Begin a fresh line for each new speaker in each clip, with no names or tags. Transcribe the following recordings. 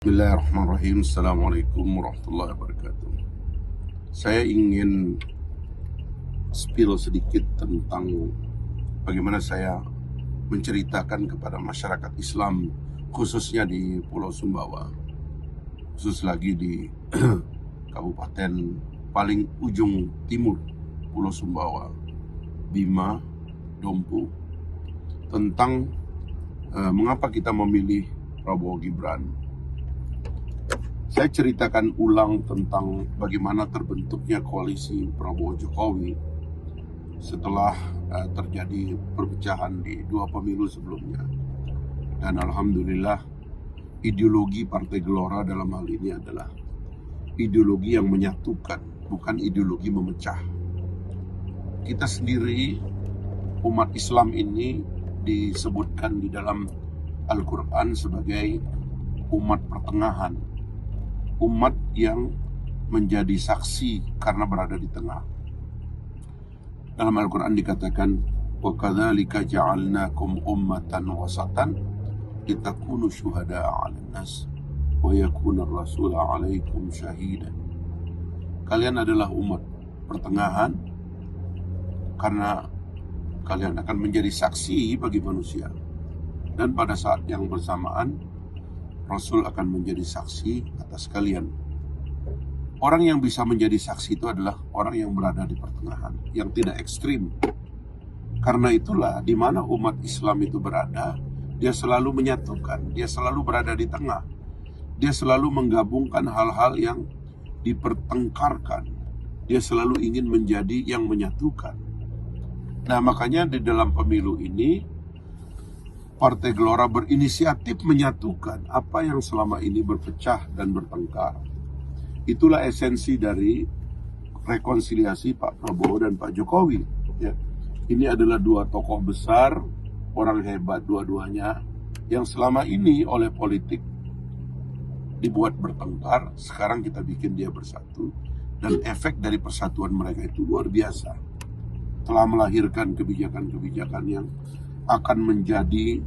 Bismillahirrahmanirrahim. Assalamualaikum warahmatullahi wabarakatuh. Saya ingin spill sedikit tentang bagaimana saya menceritakan kepada masyarakat Islam, khususnya di Pulau Sumbawa, khusus lagi di kabupaten paling ujung timur Pulau Sumbawa, Bima, Dompu, tentang mengapa kita memilih Prabowo Gibran. Saya ceritakan ulang tentang bagaimana terbentuknya koalisi Prabowo Jokowi setelah terjadi perpecahan di dua pemilu sebelumnya. Dan alhamdulillah ideologi Partai Gelora dalam hal ini adalah ideologi yang menyatukan, bukan ideologi memecah. Kita sendiri, umat Islam ini disebutkan di dalam Al-Quran sebagai umat pertengahan, umat yang menjadi saksi karena berada di tengah. Dalam Al-Quran dikatakan, وَكَذَلِكَ جَعَلْنَاكُمْ أُمَّةً وَسَطًا لِتَكُونُوا شُهَدَاءَ عَلَى النَّاسِ وَيَكُونَ الرَّسُولُ عَلَيْكُمْ شَهِيدًا. Kalian adalah umat pertengahan karena kalian akan menjadi saksi bagi manusia. Dan pada saat yang bersamaan, Rasul akan menjadi saksi atas kalian. Orang yang bisa menjadi saksi itu adalah orang yang berada di pertengahan, yang tidak ekstrim. Karena itulah di mana umat Islam itu berada, dia selalu menyatukan, dia selalu berada di tengah. Dia selalu menggabungkan hal-hal yang dipertengkarkan. Dia selalu ingin menjadi yang menyatukan. Nah, makanya di dalam pemilu ini Partai Gelora berinisiatif menyatukan apa yang selama ini berpecah dan bertengkar. Itulah esensi dari rekonsiliasi Pak Prabowo dan Pak Jokowi. Ya. Ini adalah dua tokoh besar, orang hebat dua-duanya, yang selama ini oleh politik dibuat bertengkar. Sekarang kita bikin dia bersatu, dan efek dari persatuan mereka itu luar biasa. Telah melahirkan kebijakan-kebijakan yang akan menjadi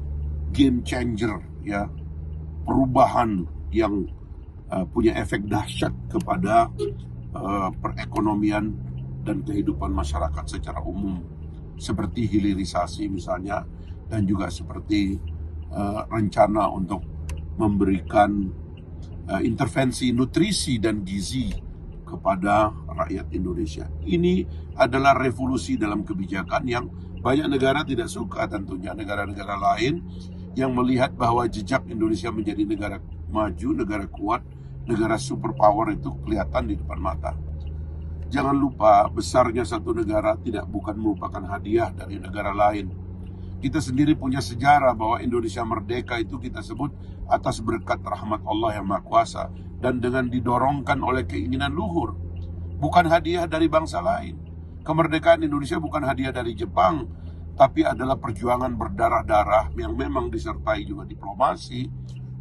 game changer, ya, perubahan yang punya efek dahsyat kepada perekonomian dan kehidupan masyarakat secara umum, seperti hilirisasi misalnya, dan juga seperti rencana untuk memberikan intervensi nutrisi dan gizi kepada rakyat Indonesia. Ini adalah revolusi dalam kebijakan yang banyak negara tidak suka tentunya. Negara-negara lain yang melihat bahwa jejak Indonesia menjadi negara maju, negara kuat, negara superpower itu kelihatan di depan mata. Jangan lupa, besarnya satu negara bukan merupakan hadiah dari negara lain. Kita sendiri punya sejarah bahwa Indonesia merdeka itu kita sebut atas berkat rahmat Allah yang Maha Kuasa, dan dengan didorongkan oleh keinginan luhur, bukan hadiah dari bangsa lain. Kemerdekaan Indonesia bukan hadiah dari Jepang, tapi adalah perjuangan berdarah-darah yang memang disertai juga diplomasi.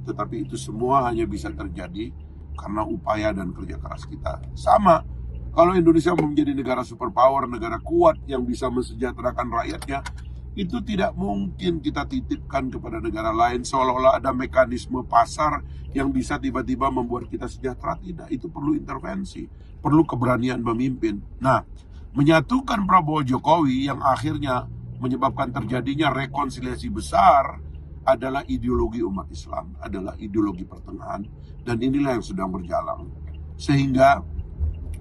Tetapi itu semua hanya bisa terjadi karena upaya dan kerja keras kita. Sama, kalau Indonesia menjadi negara superpower, negara kuat yang bisa mensejahterakan rakyatnya, itu tidak mungkin kita titipkan kepada negara lain seolah-olah ada mekanisme pasar yang bisa tiba-tiba membuat kita sejahtera. Tidak, itu perlu intervensi, perlu keberanian memimpin. Nah, menyatukan Prabowo Jokowi yang akhirnya menyebabkan terjadinya rekonsiliasi besar adalah ideologi umat Islam, adalah ideologi pertengahan, dan inilah yang sedang berjalan. Sehingga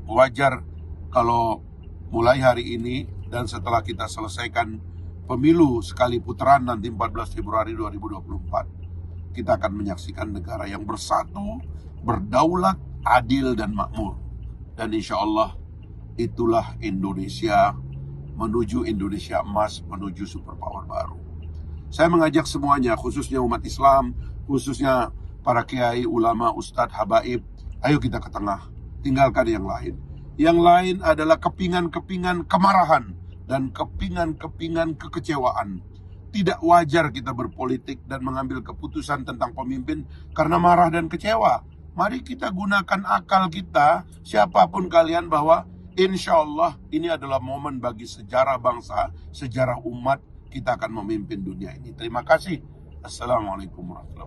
wajar kalau mulai hari ini dan setelah kita selesaikan pemilu sekali putaran nanti 14 Februari 2024, kita akan menyaksikan negara yang bersatu, berdaulat, adil, dan makmur. Dan insya Allah itulah Indonesia menuju Indonesia emas, menuju superpower baru. Saya mengajak semuanya, khususnya umat Islam, khususnya para kiai, ulama, ustadz, habaib, ayo kita ke tengah, tinggalkan yang lain. Yang lain adalah kepingan-kepingan kemarahan dan kepingan-kepingan kekecewaan. Tidak wajar kita berpolitik dan mengambil keputusan tentang pemimpin karena marah dan kecewa. Mari kita gunakan akal kita, siapapun kalian, bahwa insya Allah ini adalah momen bagi sejarah bangsa, sejarah umat, kita akan memimpin dunia ini. Terima kasih. Assalamualaikum warahmatullahi wabarakatuh.